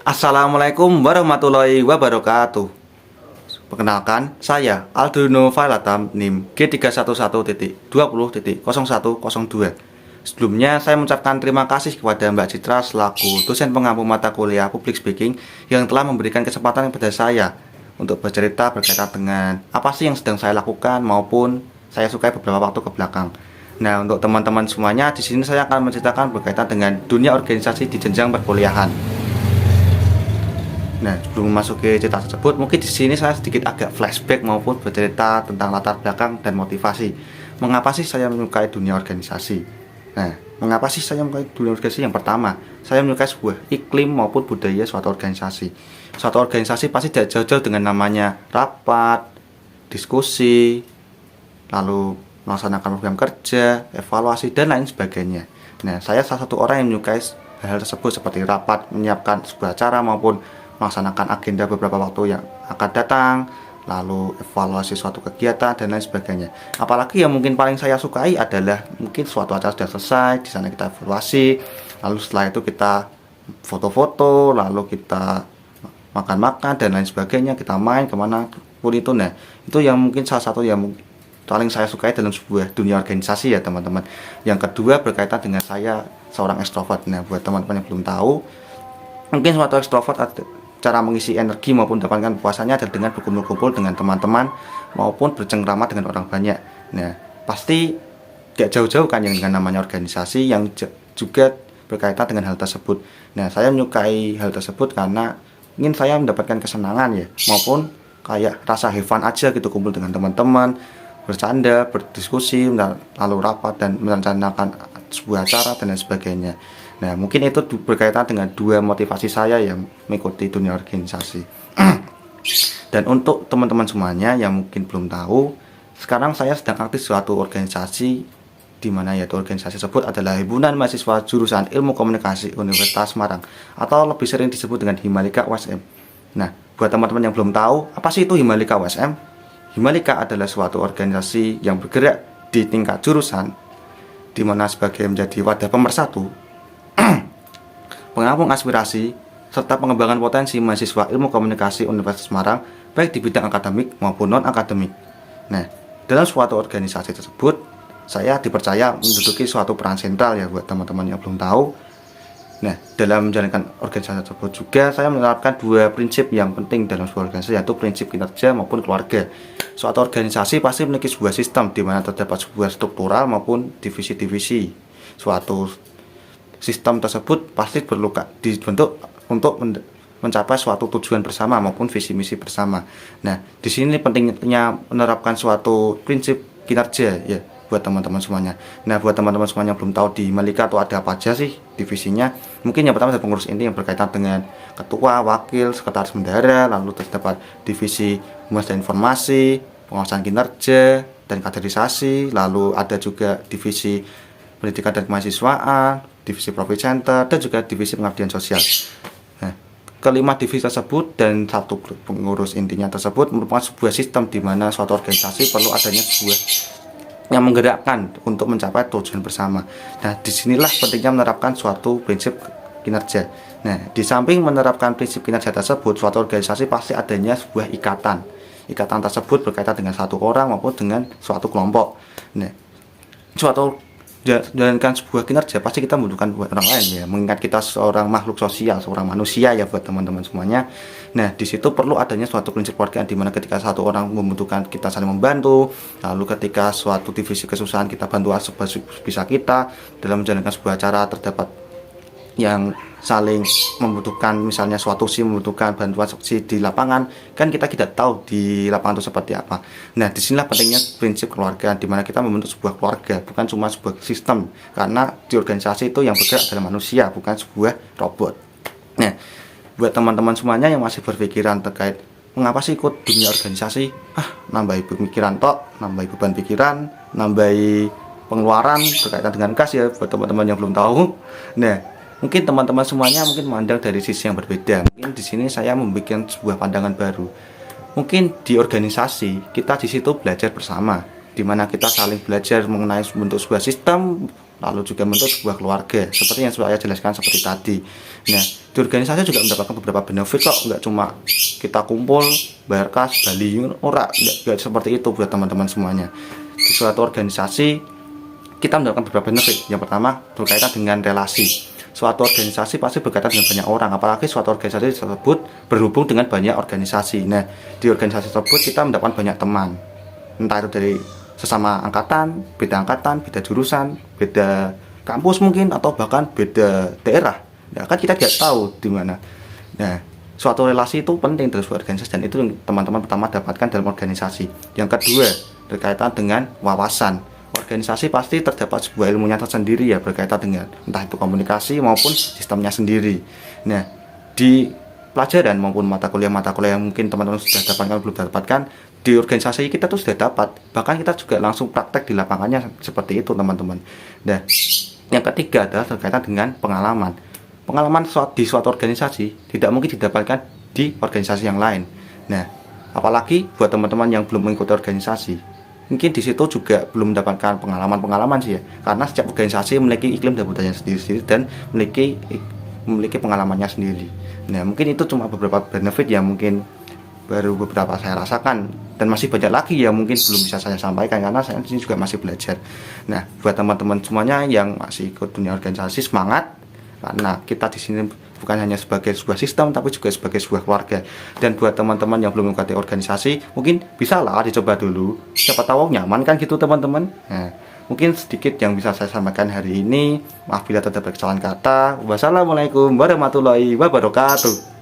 Assalamualaikum warahmatullahi wabarakatuh. Perkenalkan, saya Aldrino Vailatam NIM G311.20.0102. Sebelumnya saya mengucapkan terima kasih kepada Mbak Citra selaku dosen pengampu mata kuliah Public Speaking yang telah memberikan kesempatan kepada saya untuk bercerita berkaitan dengan apa sih yang sedang saya lakukan maupun saya sukai beberapa waktu ke belakang. Nah, untuk teman-teman semuanya, di sini saya akan menceritakan berkaitan dengan dunia organisasi di jenjang perkuliahan. Nah, sebelum masuk ke cerita tersebut, mungkin di sini saya sedikit agak flashback maupun bercerita tentang latar belakang dan motivasi. Mengapa sih saya menyukai dunia organisasi? Nah, mengapa sih saya menyukai dunia organisasi? Yang pertama, saya menyukai sebuah iklim maupun budaya suatu organisasi. Suatu organisasi pasti tidak jauh-jauh dengan namanya rapat, diskusi, lalu melaksanakan program kerja, evaluasi, dan lain sebagainya. Nah, saya salah satu orang yang menyukai hal tersebut seperti rapat, menyiapkan sebuah acara maupun melaksanakan agenda beberapa waktu yang akan datang, lalu evaluasi suatu kegiatan dan lain sebagainya. Apalagi yang mungkin paling saya sukai adalah mungkin suatu acara sudah selesai, di sana kita evaluasi, lalu setelah itu kita foto-foto, lalu kita makan-makan dan lain sebagainya, kita main kemana pun itu. Nah, itu yang mungkin salah satu yang paling saya sukai dalam sebuah dunia organisasi ya teman-teman. Yang kedua berkaitan dengan saya seorang ekstrovert. Nah, buat teman-teman yang belum tahu, mungkin suatu ekstrovert ada cara mengisi energi maupun mendapatkan puasanya adalah dengan berkumpul-kumpul dengan teman-teman maupun bercengkrama dengan orang banyak. Nah, pasti gak jauh-jauh kan yang dengan namanya organisasi yang juga berkaitan dengan hal tersebut. Nah, saya menyukai hal tersebut karena ingin saya mendapatkan kesenangan ya, maupun kayak rasa have fun aja gitu, kumpul dengan teman-teman, bercanda, berdiskusi, lalu rapat dan merencanakan sebuah acara dan lain sebagainya. Nah, mungkin itu berkaitan dengan dua motivasi saya yang mengikuti dunia organisasi. Dan untuk teman-teman semuanya yang mungkin belum tahu, sekarang saya sedang aktif suatu organisasi di mana yaitu organisasi tersebut adalah Himpunan Mahasiswa Jurusan Ilmu Komunikasi Universitas Semarang atau lebih sering disebut dengan Himalika USM. Nah, buat teman-teman yang belum tahu, apa sih itu Himalika USM? Himalika adalah suatu organisasi yang bergerak di tingkat jurusan di mana sebagai menjadi wadah pemersatu pengampung aspirasi serta pengembangan potensi mahasiswa ilmu komunikasi Universitas Semarang baik di bidang akademik maupun non-akademik. Nah, dalam suatu organisasi tersebut saya dipercaya menduduki suatu peran sentral ya buat teman-teman yang belum tahu. Nah, dalam menjalankan organisasi tersebut juga saya menerapkan dua prinsip yang penting dalam sebuah organisasi, yaitu prinsip kinerja maupun keluarga. Suatu organisasi pasti memiliki sebuah sistem di mana terdapat sebuah struktural maupun divisi-divisi. Suatu sistem tersebut pasti perlu dibentuk untuk mencapai suatu tujuan bersama maupun visi misi bersama. Nah, di sini pentingnya menerapkan suatu prinsip kinerja ya buat teman-teman semuanya. Nah, buat teman-teman semuanya yang belum tahu di Malika itu ada apa aja sih divisinya, mungkin yang pertama ada pengurus inti yang berkaitan dengan ketua, wakil, sekretaris bendahara, lalu terdapat divisi humas dan informasi, pengawasan kinerja dan kaderisasi, lalu ada juga divisi pendidikan dan kemahasiswaan, divisi profit center, dan juga divisi pengabdian sosial. Nah, kelima divisi tersebut dan satu pengurus intinya tersebut merupakan sebuah sistem di mana suatu organisasi perlu adanya sebuah yang menggerakkan untuk mencapai tujuan bersama. Nah, disinilah pentingnya menerapkan suatu prinsip kinerja. Nah, di samping menerapkan prinsip kinerja tersebut, suatu organisasi pasti adanya sebuah ikatan. Ikatan tersebut berkaitan dengan satu orang maupun dengan suatu kelompok. Nah, suatu menjalankan sebuah kinerja pasti kita membutuhkan buat orang lain ya, mengingat kita seorang makhluk sosial, seorang manusia ya buat teman-teman semuanya. Nah, di situ perlu adanya suatu prinsip keluargaan di mana ketika satu orang membutuhkan kita saling membantu, lalu ketika suatu divisi kesusahan kita bantu sebisa kita dalam menjalankan sebuah acara terdapat yang saling membutuhkan, misalnya suatu si membutuhkan bantuan si di lapangan, kan kita tidak tahu di lapangan itu seperti apa. Nah, disinilah pentingnya prinsip keluarga, di mana kita membentuk sebuah keluarga, bukan cuma sebuah sistem, karena di organisasi itu yang bergerak adalah manusia, bukan sebuah robot. Nah, buat teman-teman semuanya yang masih berpikiran terkait mengapa sih ikut dunia organisasi, nambah pemikiran tok, nambah beban pikiran, nambah pengeluaran berkaitan dengan kas ya buat teman-teman yang belum tahu. Nah, mungkin teman-teman semuanya mungkin memandang dari sisi yang berbeda. Mungkin di sini saya membuat sebuah pandangan baru. Mungkin di organisasi kita di situ belajar bersama, di mana kita saling belajar mengenai bentuk sebuah sistem, lalu juga bentuk sebuah keluarga. Seperti yang saya jelaskan seperti tadi. Nah, Di organisasi juga mendapatkan beberapa benefit kok, nggak cuma kita kumpul bayar kas Bali, ora, nggak seperti itu buat teman-teman semuanya. Di suatu organisasi kita mendapatkan beberapa benefit. Yang pertama berkaitan dengan relasi. Suatu organisasi pasti berkaitan dengan banyak orang, apalagi suatu organisasi tersebut berhubung dengan banyak organisasi. Nah, di organisasi tersebut kita mendapatkan banyak teman, entah itu dari sesama angkatan, beda jurusan, beda kampus mungkin, atau bahkan beda daerah. Ya kan kita tidak tahu di mana. Nah, suatu relasi itu penting dari sebuah organisasi, dan itu yang teman-teman pertama dapatkan dalam organisasi. Yang kedua, berkaitan dengan wawasan. Organisasi pasti terdapat sebuah ilmunya tersendiri ya, berkaitan dengan entah itu komunikasi maupun sistemnya sendiri. Nah, di pelajaran maupun mata kuliah yang mungkin teman-teman sudah dapatkan belum dapatkan, di organisasi kita tuh sudah dapat, bahkan kita juga langsung praktek di lapangannya seperti itu teman-teman. Nah, yang ketiga adalah berkaitan dengan pengalaman di suatu organisasi tidak mungkin didapatkan di organisasi yang lain. Nah, apalagi buat teman-teman yang belum mengikuti organisasi, mungkin di situ juga belum mendapatkan pengalaman sih ya, karena setiap organisasi memiliki iklim dan budaya sendiri dan memiliki pengalamannya sendiri. Nah, mungkin itu cuma beberapa benefit yang mungkin baru beberapa saya rasakan, dan masih banyak lagi yang mungkin belum bisa saya sampaikan karena saya di sini juga masih belajar. Nah, buat teman-teman semuanya yang masih ikut dunia organisasi, semangat, karena kita di sini bukan hanya sebagai sebuah sistem tapi juga sebagai sebuah keluarga. Dan buat teman-teman yang belum mengikuti organisasi, mungkin bisa lah dicoba dulu, siapa tahu nyaman kan gitu teman-teman. Nah, mungkin sedikit yang bisa saya sampaikan hari ini. Maaf bila terdapat kesalahan kata. Wassalamualaikum warahmatullahi wabarakatuh.